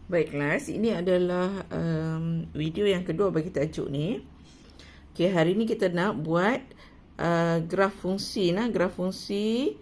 Baik kelas, ini adalah video yang kedua bagi tajuk ni. Okay, hari ni kita nak buat graf fungsi. Graf fungsi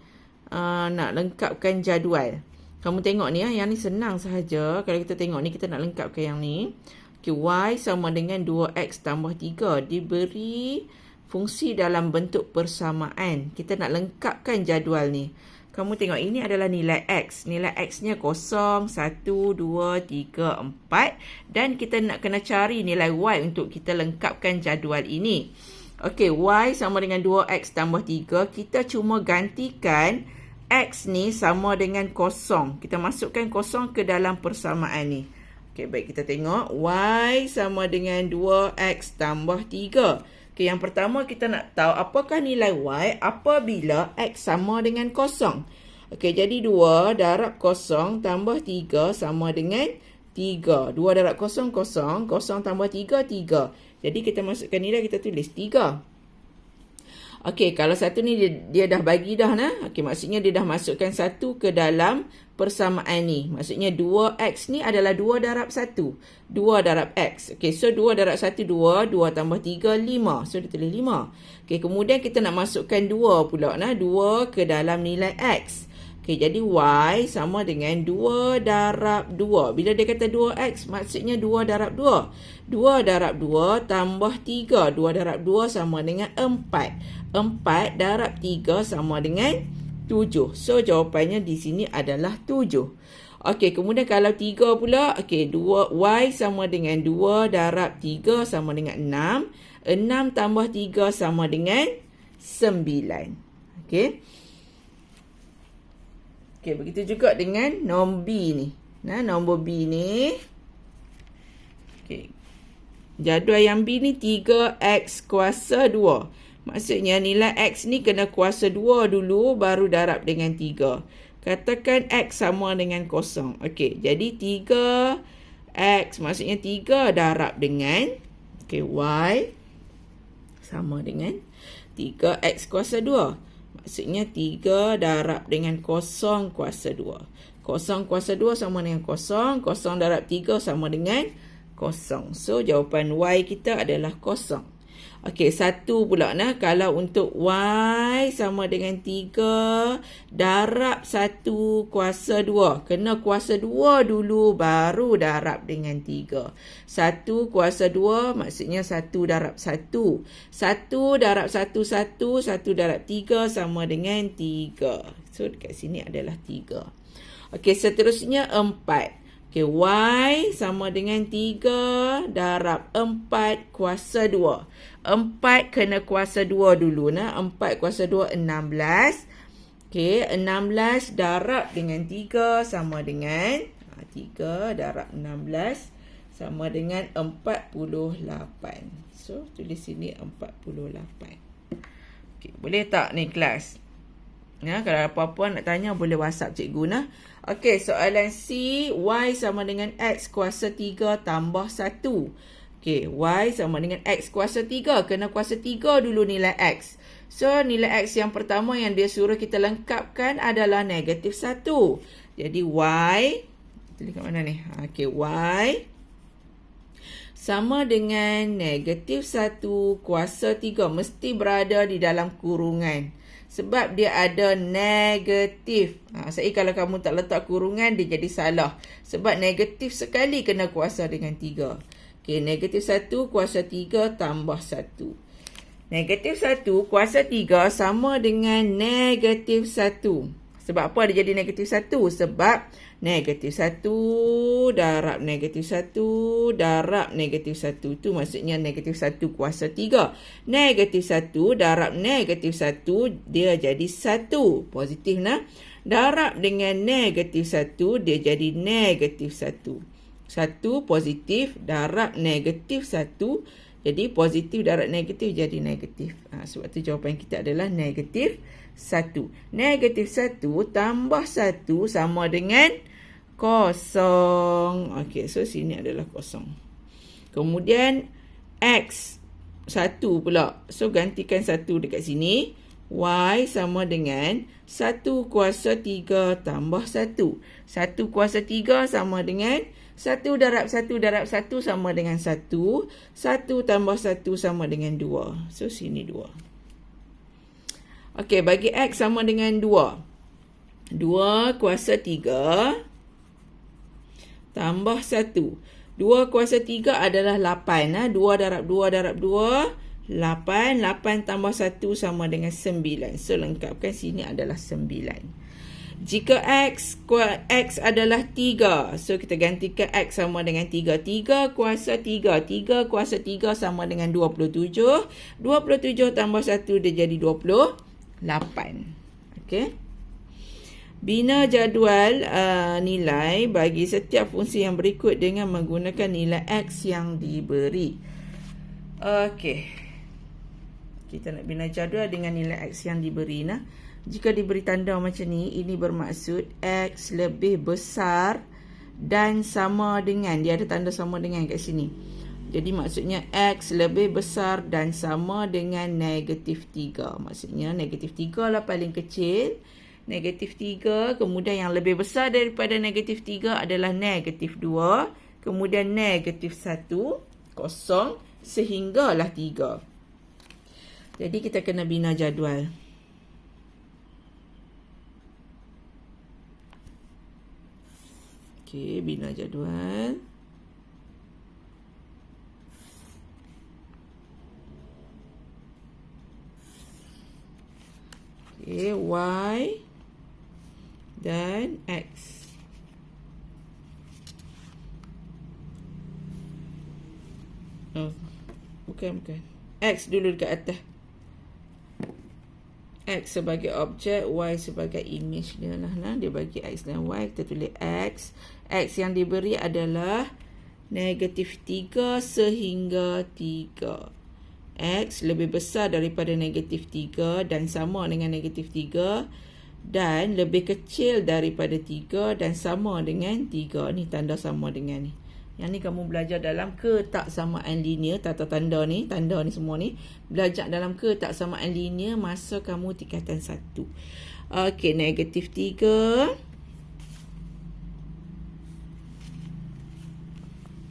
nak lengkapkan jadual. Kamu tengok ni, yang ni senang sahaja. Kalau kita tengok ni, kita nak lengkapkan yang ni. Okay, y sama dengan 2x tambah 3 diberi fungsi dalam bentuk persamaan. Kita nak lengkapkan jadual ni. Kamu tengok, ini adalah nilai x. Nilai x-nya 0, 1, 2, 3, 4. Dan kita nak kena cari nilai y untuk kita lengkapkan jadual ini. Okey, y sama dengan 2x tambah 3. Kita cuma gantikan x ni sama dengan 0. Kita masukkan 0 ke dalam persamaan ni. Okey, baik, kita tengok. Y sama dengan 2x tambah 3. Okay, yang pertama kita nak tahu apakah nilai y apabila x sama dengan 0. Okey, jadi 2 darab 0 tambah 3 sama dengan 3. 2 darab 0, 0. 0 tambah 3, 3. Jadi kita masukkan nilai, kita tulis 3. Okey, kalau satu ni dia dah bagi dah nah. Okey, maksudnya dia dah masukkan 1 ke dalam persamaan ni. Maksudnya 2x ni adalah 2 darab 1. 2 darab x. Okey, so 2 darab 1, 2. 2 tambah 3, 5. So, dia tulis 5. Okey, kemudian kita nak masukkan 2 pula. 2 ke dalam nilai x. Okey, jadi y sama dengan 2 darab 2. Bila dia kata 2x, maksudnya 2 darab 2. 2 darab 2 tambah 3. 2 darab 2 sama dengan 4. 4 darab 3 sama dengan 7. So, jawapannya di sini adalah 7. Okey, kemudian kalau 3 pula, okey, y sama dengan 2 darab 3 sama dengan 6. 6 tambah 3 sama dengan 9. Okey. Okey, begitu juga dengan nombor B ni. Nombor B ni. Okey. Jadual yang B ni 3x kuasa 2. Maksudnya nilai x ni kena kuasa 2 dulu baru darab dengan 3. Katakan x sama dengan 0. Okey, jadi 3x maksudnya 3 darab dengan y sama dengan 3x kuasa 2. Maksudnya 3 darab dengan 0 kuasa 2. 0 kuasa 2 sama dengan 0. 0 darab 3 sama dengan 0. So, jawapan y kita adalah 0. Okey, 1 pula kalau untuk y sama dengan 3 darab 1 kuasa 2. Kena kuasa 2 dulu baru darab dengan 3. 1 kuasa 2 maksudnya 1 darab 1. 1 darab 1, 1. 1 darab 3 sama dengan 3. So, dekat sini adalah 3. Okey, seterusnya 4. Okey, y sama dengan 3 darab 4 kuasa 2. 4 kena kuasa 2 dulu. 4 kuasa 2, 16. Okey, 16 darab dengan 3 sama dengan 3 darab 16 sama dengan 48. So, tulis sini 48. Okey, boleh tak ni kelas? Kalau apa-apa nak tanya boleh WhatsApp cikgu . Okey, soalan C, y sama dengan x kuasa 3 tambah 1. Okey, y sama dengan x kuasa 3. Kena kuasa 3 dulu nilai x. So, nilai x yang pertama yang dia suruh kita lengkapkan adalah negatif 1. Jadi, y, tulis kat mana ni? Okey, y sama dengan negatif 1 kuasa 3. Mesti berada di dalam kurungan. Sebab dia ada negatif. Kalau kamu tak letak kurungan, dia jadi salah. Sebab negatif sekali kena kuasa dengan 3. Okey, negatif 1 kuasa 3 tambah 1. Negatif 1 kuasa 3 sama dengan negatif 1. Sebab apa dia jadi negatif 1? Sebab negatif 1 darab negatif 1 darab negatif 1. Itu maksudnya negatif 1 kuasa 3. Negatif 1 darab negatif 1, dia jadi 1. Positif Darab dengan negatif 1, dia jadi negatif 1. 1 positif darab negatif 1. Jadi positif darab negatif jadi negatif. Sebab tu jawapan kita adalah negatif 1. Negatif 1 tambah 1 sama dengan 0. Okey, so sini adalah 0. Kemudian x 1 pula. So gantikan 1 dekat sini. Y sama dengan 1 kuasa 3 tambah 1. 1 kuasa 3 sama dengan 1 darab 1 darab 1 sama dengan 1. 1 tambah 1 sama dengan 2. So, sini 2. Okey, bagi X sama dengan 2. 2 kuasa 3 tambah 1. 2 kuasa 3 adalah 8. 2 darab 2 darab 2. 8. 8 tambah 1 sama dengan 9. So, lengkapkan sini adalah 9. Jika X adalah 3. So, kita gantikan X sama dengan 3. 3 kuasa 3. 3 kuasa 3 sama dengan 27. 27 tambah 1 dia jadi 28. Okey. Bina jadual nilai bagi setiap fungsi yang berikut dengan menggunakan nilai X yang diberi. Okey. Kita nak bina jadual dengan nilai X yang diberi. Jika diberi tanda macam ni, ini bermaksud X lebih besar dan sama dengan. Dia ada tanda sama dengan kat sini. Jadi maksudnya X lebih besar dan sama dengan negatif 3. Maksudnya negatif 3 lah paling kecil. Negatif 3. Kemudian yang lebih besar daripada negatif 3 adalah negatif 2. Kemudian negatif 1. Kosong. Sehinggalah 3. Jadi kita kena bina jadual. Okey, bina jadual. Okey, Y dan X. Oh, bukan. X dulu dekat atas. X sebagai objek, Y sebagai image dia lah. Dia bagi X dan Y. Kita tulis X. X yang diberi adalah negatif 3 sehingga 3. X lebih besar daripada negatif 3 dan sama dengan negatif 3. Dan lebih kecil daripada 3 dan sama dengan 3. Ni tanda sama dengan ni. Yang ni kamu belajar dalam ketaksamaan linear. Tanda ni semua ni. Belajar dalam ketaksamaan linear masa kamu tingkatan 1. Okey, negatif 3.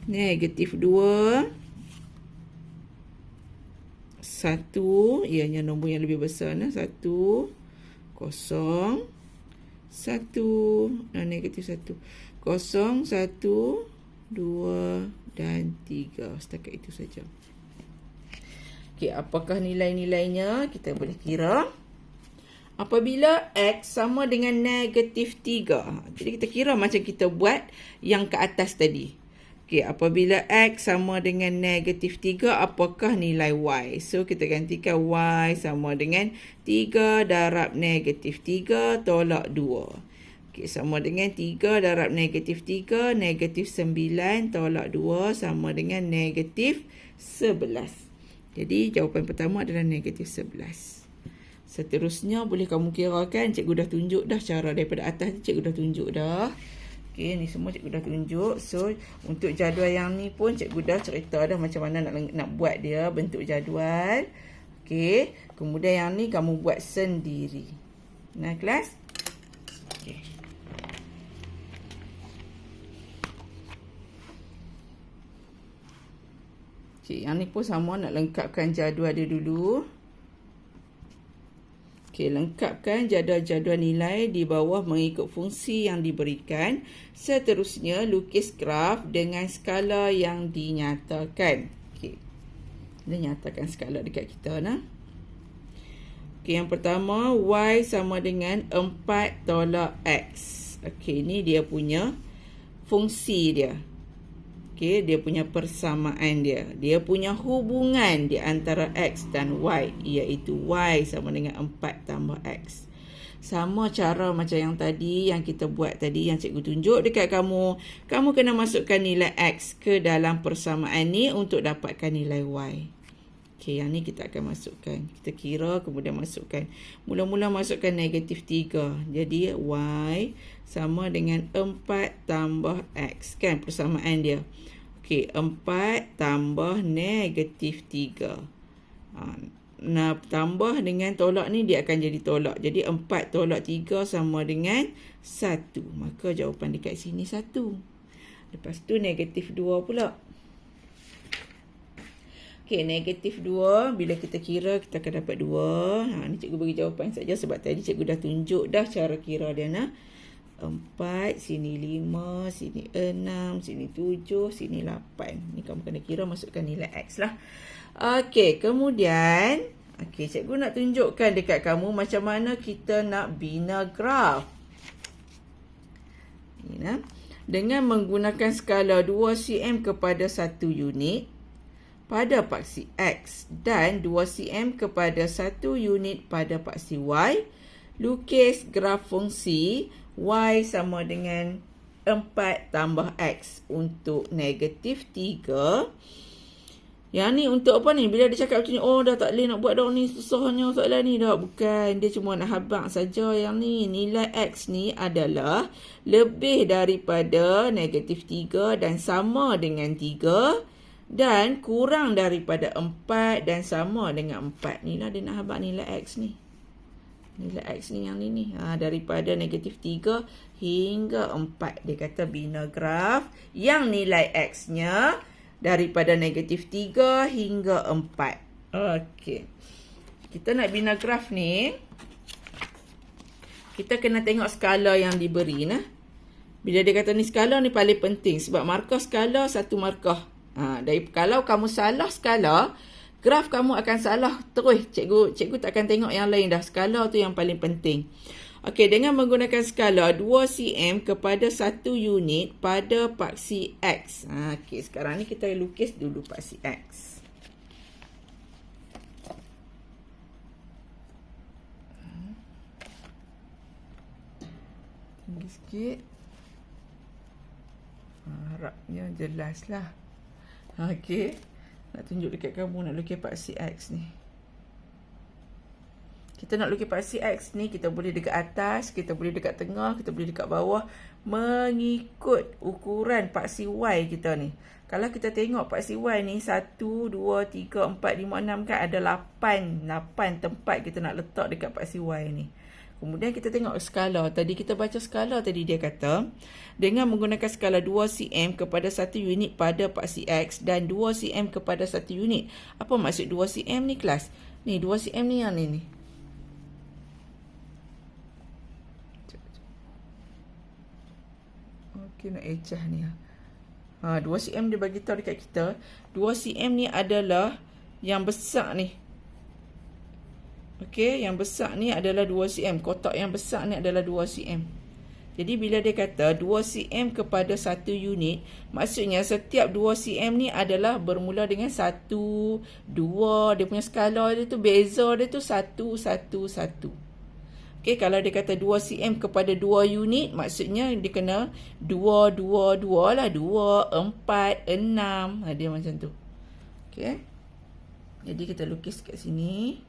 Negatif 2. 1. Ianya nombor yang lebih besar. 1. 0. 1. Negatif 1. 0, 1. 2 dan 3. Setakat itu saja. Okey, apakah nilai-nilainya? Kita boleh kira. Apabila X sama dengan negatif 3. Jadi kita kira macam kita buat yang ke atas tadi. Okey, apabila X sama dengan negatif 3, apakah nilai Y? So, kita gantikan Y sama dengan 3 darab negatif 3 tolak 2. Okey, sama dengan 3 darab negatif 3, negatif 9 tolak 2 sama dengan negatif 11. Jadi, jawapan pertama adalah negatif 11. Seterusnya, boleh kamu kirakan. Cikgu dah tunjuk dah cara daripada atas. Cikgu dah tunjuk dah. Okey, ni semua cikgu dah tunjuk. So, untuk jadual yang ni pun cikgu dah cerita dah macam mana nak buat dia, bentuk jadual. Okey, kemudian yang ni kamu buat sendiri. Nah, kelas? Okey. Okey, yang ni pun sama, nak lengkapkan jadual dia dulu. Okey, lengkapkan jadual-jadual nilai di bawah mengikut fungsi yang diberikan. Seterusnya, lukis graf dengan skala yang dinyatakan. Okey, dia nyatakan skala dekat kita. Okey, yang pertama, Y sama dengan 4 tolak X. Okey, ni dia punya fungsi dia. Okey, dia punya persamaan dia. Dia punya hubungan di antara X dan Y, iaitu Y sama dengan 4 tambah X. Sama cara macam yang tadi, yang kita buat tadi, yang cikgu tunjuk dekat kamu. Kamu kena masukkan nilai X ke dalam persamaan ni untuk dapatkan nilai Y. Okey, yang ni kita akan masukkan. Kita kira, kemudian masukkan. Mula-mula masukkan negatif 3. Jadi, Y sama dengan 4 tambah X. Kan persamaan dia. Okey, 4 tambah negatif 3. tambah dengan tolak ni, dia akan jadi tolak. Jadi 4 tolak 3 sama dengan 1. Maka jawapan dekat sini 1. Lepas tu negatif 2 pula. Okey, negatif 2. Bila kita kira, kita akan dapat 2. Ni cikgu bagi jawapan saja sebab tadi cikgu dah tunjuk dah cara kira dia. 4, sini 5, sini 6, sini 7, sini 8. Ni kamu kena kira, masukkan nilai X lah. Okey, kemudian cikgu nak tunjukkan dekat kamu macam mana kita nak bina graf. Dengan menggunakan skala 2 cm kepada 1 unit pada paksi X dan 2 cm kepada 1 unit pada paksi Y, lukis graf fungsi Y sama dengan 4 tambah X untuk negatif 3. Yang ni untuk apa ni? Bila dia cakap macam ni, oh dah tak boleh nak buat dah ni, susahnya soalan ni dah. Bukan, dia cuma nak habang saja yang ni. Nilai X ni adalah lebih daripada negatif 3 dan sama dengan 3 dan kurang daripada 4 dan sama dengan 4. Ni lah dia nak habang nilai X ni. Nilai X ni yang ni. Daripada negatif 3 hingga 4. Dia kata bina graf yang nilai X-nya daripada negatif 3 hingga 4. Okey. Kita nak bina graf ni, kita kena tengok skala yang diberi. Bila dia kata ni skala ni paling penting sebab markah skala satu markah. Kalau kamu salah skala, graf kamu akan salah terus. Cikgu tak akan tengok yang lain dah. Skala tu yang paling penting. Okey, dengan menggunakan skala 2 cm kepada 1 unit pada paksi X. Okey, sekarang ni kita lukis dulu paksi X. Tinggi sikit. Harapnya jelas lah. Okey. Nak tunjuk dekat kamu nak lukis paksi X ni. Kita nak lukis paksi X ni, kita boleh dekat atas, kita boleh dekat tengah, kita boleh dekat bawah. Mengikut ukuran paksi Y kita ni. Kalau kita tengok paksi Y ni, 1, 2, 3, 4, 5, 6 kan ada 8 tempat kita nak letak dekat paksi Y ni. Kemudian kita tengok skala. Tadi kita baca skala tadi dia kata, dengan menggunakan skala 2 cm kepada 1 unit pada paksi X dan 2 cm kepada 1 unit. Apa maksud 2 cm ni kelas? Ni 2 cm ni yang ni. Okey, nak ecah ni. 2 cm dia bagi tahu dekat kita. 2 cm ni adalah yang besar ni. Okey, yang besar ni adalah 2 cm. Kotak yang besar ni adalah 2 cm. Jadi bila dia kata 2 cm kepada 1 unit, maksudnya setiap 2 cm ni adalah bermula dengan 1, 2. Dia punya skala dia tu, beza dia tu 1, 1, 1. Okey, kalau dia kata 2 cm kepada 2 unit, maksudnya dia kena 2, 2, 2 lah. 2, 4, 6. Dia macam tu. Okey. Jadi kita lukis kat sini.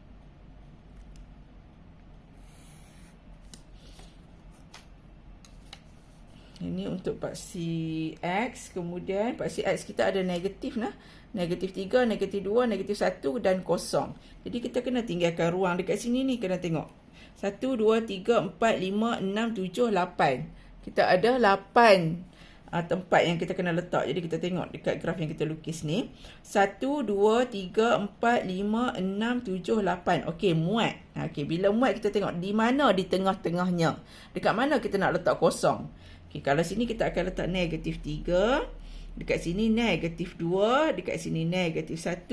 Ini untuk paksi X. Kemudian paksi X kita ada negatif lah. Negatif 3, negatif 2, negatif 1 dan kosong. Jadi kita kena tinggalkan ruang dekat sini ni. Kena tengok. 1, 2, 3, 4, 5, 6, 7, 8. Kita ada 8 tempat yang kita kena letak. Jadi kita tengok dekat graf yang kita lukis ni. 1, 2, 3, 4, 5, 6, 7, 8. Okey, muat. Okey, bila muat kita tengok di mana di tengah-tengahnya. Dekat mana kita nak letak kosong. Okay, kalau sini kita akan letak negatif 3. Dekat sini negatif 2. Dekat sini negatif 1.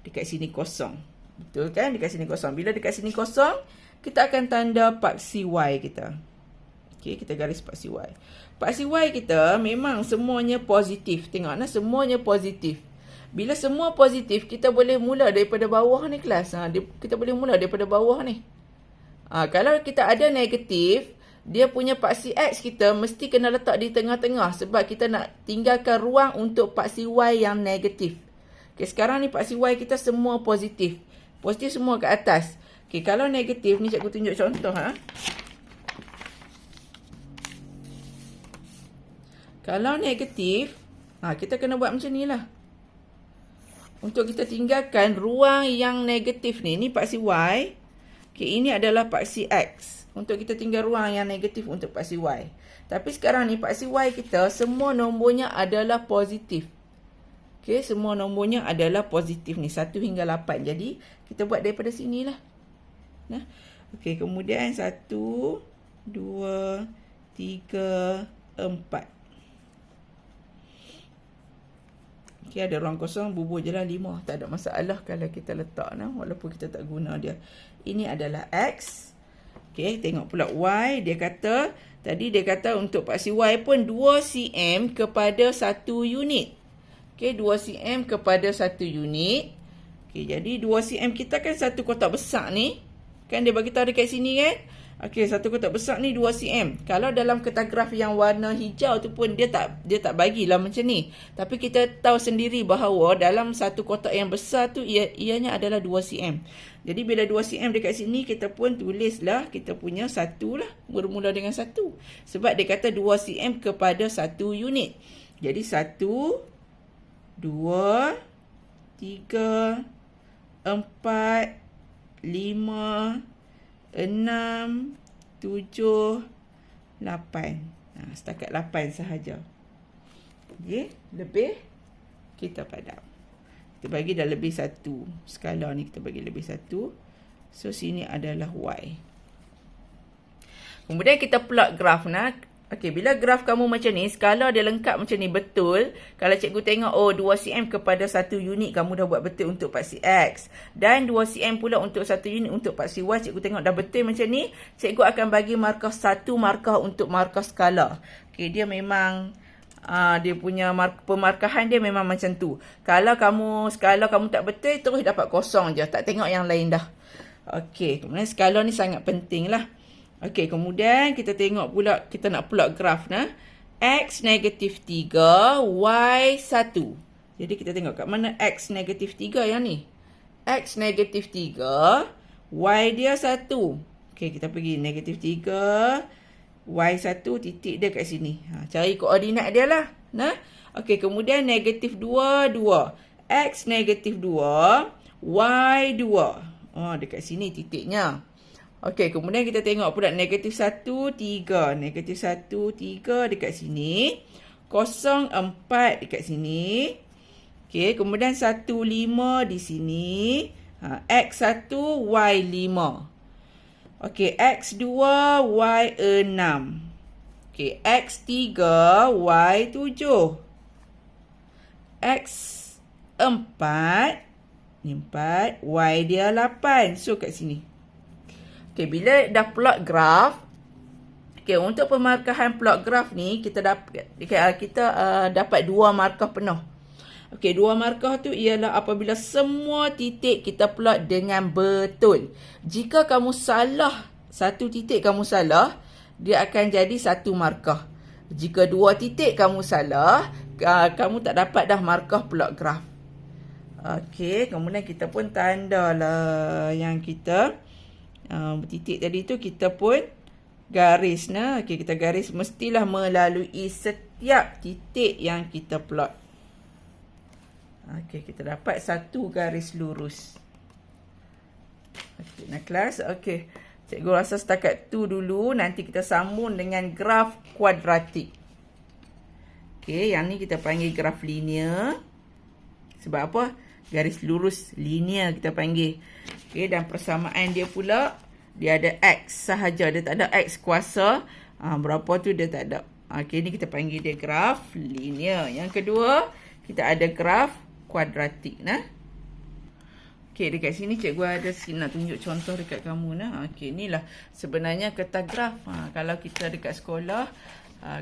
Dekat sini kosong. Betul kan? Dekat sini kosong. Bila dekat sini kosong, kita akan tanda paksi Y kita. Okay, kita garis paksi Y. Paksi Y kita memang semuanya positif. Tengok nah, semuanya positif. Bila semua positif, kita boleh mula daripada bawah ni kelas. Kita boleh mula daripada bawah ni. Kalau kita ada negatif, dia punya paksi X kita mesti kena letak di tengah-tengah sebab kita nak tinggalkan ruang untuk paksi Y yang negatif. Okay, sekarang ni paksi Y kita semua positif. Positif semua ke atas. Okay, kalau negatif ni cikgu tunjuk contoh. Kalau negatif, kita kena buat macam ni lah. untuk kita tinggalkan ruang yang negatif ni. Ni paksi Y. Okey, ini adalah paksi X. Untuk kita tinggal ruang yang negatif untuk paksi Y. Tapi sekarang ni paksi Y kita semua nombornya adalah positif. Okey, semua nombornya adalah positif ni. 1 hingga 8. Jadi, kita buat daripada sinilah. Nah. Okey, kemudian 1, 2, 3, 4. Okay, ada ruang kosong, bubuh je lah 5. Tak ada masalah kalau kita letak nah, walaupun kita tak guna dia. Ini adalah X. Okay, tengok pula Y. Dia kata, tadi dia kata untuk paksi Y pun 2 cm kepada 1 unit. Okay, 2 cm kepada 1 unit. Okay, jadi 2 cm kita kan satu kotak besar ni. Kan dia bagi tahu dekat sini kan. Okey, satu kotak besar ni 2 cm. Kalau dalam kertas graf yang warna hijau tu pun dia tak bagilah macam ni. Tapi kita tahu sendiri bahawa dalam satu kotak yang besar tu ianya adalah 2 cm. Jadi bila 2 cm dekat sini kita pun tulislah kita punya 1 lah. Bermula dengan 1. Sebab dia kata 2 cm kepada 1 unit. Jadi 1, 2, 3, 4, 5, 6, 7, 8. Setakat 8 sahaja. Okay, lebih kita padam. Kita bagi dah lebih 1. Skala ni kita bagi lebih 1. So, sini adalah Y. Kemudian kita plot graf nah. Okey, bila graf kamu macam ni, skala dia lengkap macam ni betul. Kalau cikgu tengok, oh 2 cm kepada 1 unit, kamu dah buat betul untuk paksi X. Dan 2 cm pula untuk 1 unit untuk paksi Y, cikgu tengok dah betul macam ni. Cikgu akan bagi markah 1 markah untuk markah skala. Okey, dia memang, dia punya pemarkahan dia memang macam tu. Kalau skala kamu tak betul, terus dapat kosong je. Tak tengok yang lain dah. Okey, kemudian skala ni sangat penting lah. Okey, kemudian kita tengok pula, kita nak plot graf nah. X negatif 3, Y 1. Jadi kita tengok kat mana X negatif 3 yang ni. X negatif 3, Y dia 1. Okey, kita pergi negatif 3, Y 1, titik dia kat sini. Cari koordinat dia lah. Nah. Okey, kemudian negatif 2, 2. X negatif 2, Y 2. Oh, dekat sini titiknya. Okey, kemudian kita tengok pula negatif 1, 3. Negatif 1, 3 dekat sini. 0, 4 dekat sini. Okey, kemudian 1, 5 di sini. X1, Y5. Okey, X2, Y6. Okey, X3, Y7. X4, ni 4, Y dia 8. So, kat sini. Okey, bila dah plot graf, okey, untuk pemarkahan plot graf ni kita dapat 2 markah penuh. Okey, 2 markah tu ialah apabila semua titik kita plot dengan betul. Jika kamu salah, satu titik kamu salah, dia akan jadi 1 markah. Jika 2 titik kamu salah, kamu tak dapat dah markah plot graf. Okey, kemudian kita pun tandalah yang kita titik tadi tu kita pun garis nah. Okey, kita garis mestilah melalui setiap titik yang kita plot. Okey, kita dapat 1 garis lurus. Okey, nak kelas. Okey. Cikgu rasa setakat tu dulu, nanti kita sambung dengan graf kuadratik. Okey, yang ni kita panggil graf linear. Sebab apa? Garis lurus linear kita panggil. Okey, dan persamaan dia pula, dia ada X sahaja. Dia tak ada X kuasa. Berapa tu dia tak ada. Okey, ni kita panggil dia graf linear. Yang kedua, kita ada graf kuadratik. Nah. Okey, dekat sini cikgu ada nak tunjuk contoh dekat kamu. Nah. Okey, inilah sebenarnya kertas graf. Kalau kita dekat sekolah,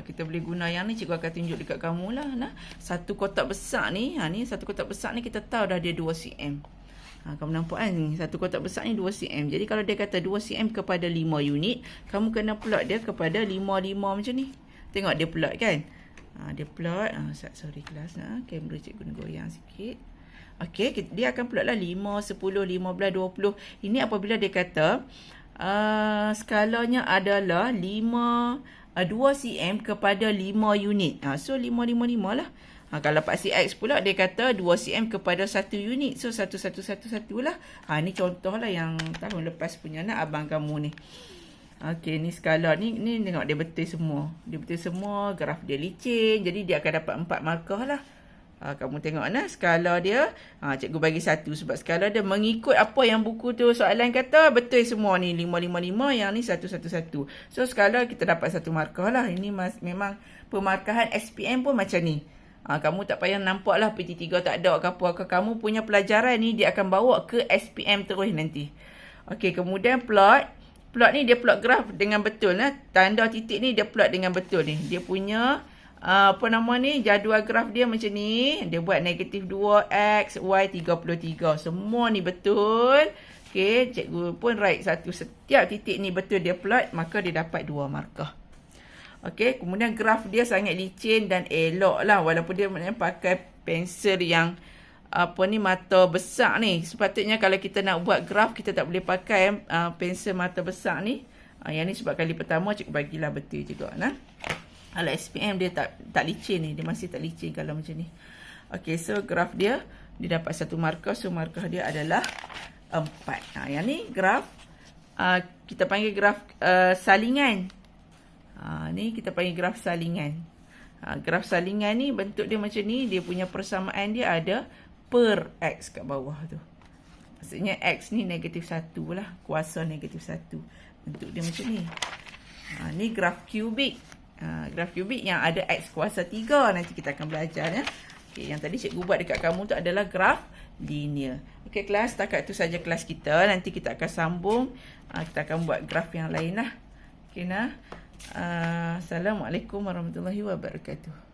kita boleh guna yang ni. Cikgu akan tunjuk dekat kamu lah. Nah. Satu kotak besar ni, ni satu kotak besar ni kita tahu dah dia 2 cm. Kamu nampak kan, satu kotak besar ni 2 cm. Jadi kalau dia kata 2 cm kepada 5 unit, kamu kena plot dia kepada 5 macam ni. Tengok dia plot kan. Dia plot. Sorry kelas. Kamera cikgu nak goyang sikit. Okey, dia akan plot lah 5, 10, 15, 20. Ini apabila dia kata skalanya adalah 5, 2 cm kepada 5 unit. So 5 lah. Kalau Pak CX pula dia kata 2 cm kepada 1 unit. So 1, 1, 1, 1 lah. Ni contoh lah yang tahun lepas punya abang kamu ni. Okey, ni skala ni tengok dia betul semua. Dia betul semua, graf dia licin. Jadi dia akan dapat 4 markah lah. Kamu tengok skala dia. Cikgu bagi 1 sebab skala dia mengikut apa yang buku tu soalan kata. Betul semua ni. 5, 5, 5. Yang ni 1, 1, 1. So skala kita dapat 1 markah lah. Ini memang pemarkahan SPM pun macam ni. Kamu tak payah nampak lah PT3 tak ada ke apa. Kamu punya pelajaran ni dia akan bawa ke SPM terus nanti. Okey, kemudian plot. Plot ni dia plot graf dengan betul. Tanda titik ni dia plot dengan betul ni. Dia punya jadual graf dia macam ni. Dia buat negatif 2x, y 33. Semua ni betul. Okey, cikgu pun write satu. Setiap titik ni betul dia plot, maka dia dapat 2 markah. Okey, kemudian graf dia sangat licin dan elok lah. Walaupun dia pakai pensel yang mata besar ni. Sepatutnya kalau kita nak buat graf, kita tak boleh pakai pensel mata besar ni. Yang ni sebab kali pertama cikgu bagilah betul juga. Kalau SPM dia tak licin ni. Dia masih tak licin kalau macam ni. Okey, so graf dia dapat 1 markah. So markah dia adalah 4. Yang ni graf. Kita panggil graf salingan. Ni kita panggil graf salingan. Graf salingan ni bentuk dia macam ni. Dia punya persamaan dia ada per X kat bawah tu. Maksudnya X ni negatif 1 lah. Kuasa negatif 1. Bentuk dia macam ni. Ni graf kubik. Graf kubik yang ada X kuasa 3. Nanti kita akan belajar. Okay, yang tadi cikgu buat dekat kamu tu adalah graf linear. Okay, kelas, setakat tu saja kelas kita. Nanti kita akan sambung. Kita akan buat graf yang lain lah. Okay, Assalamualaikum warahmatullahi wabarakatuh.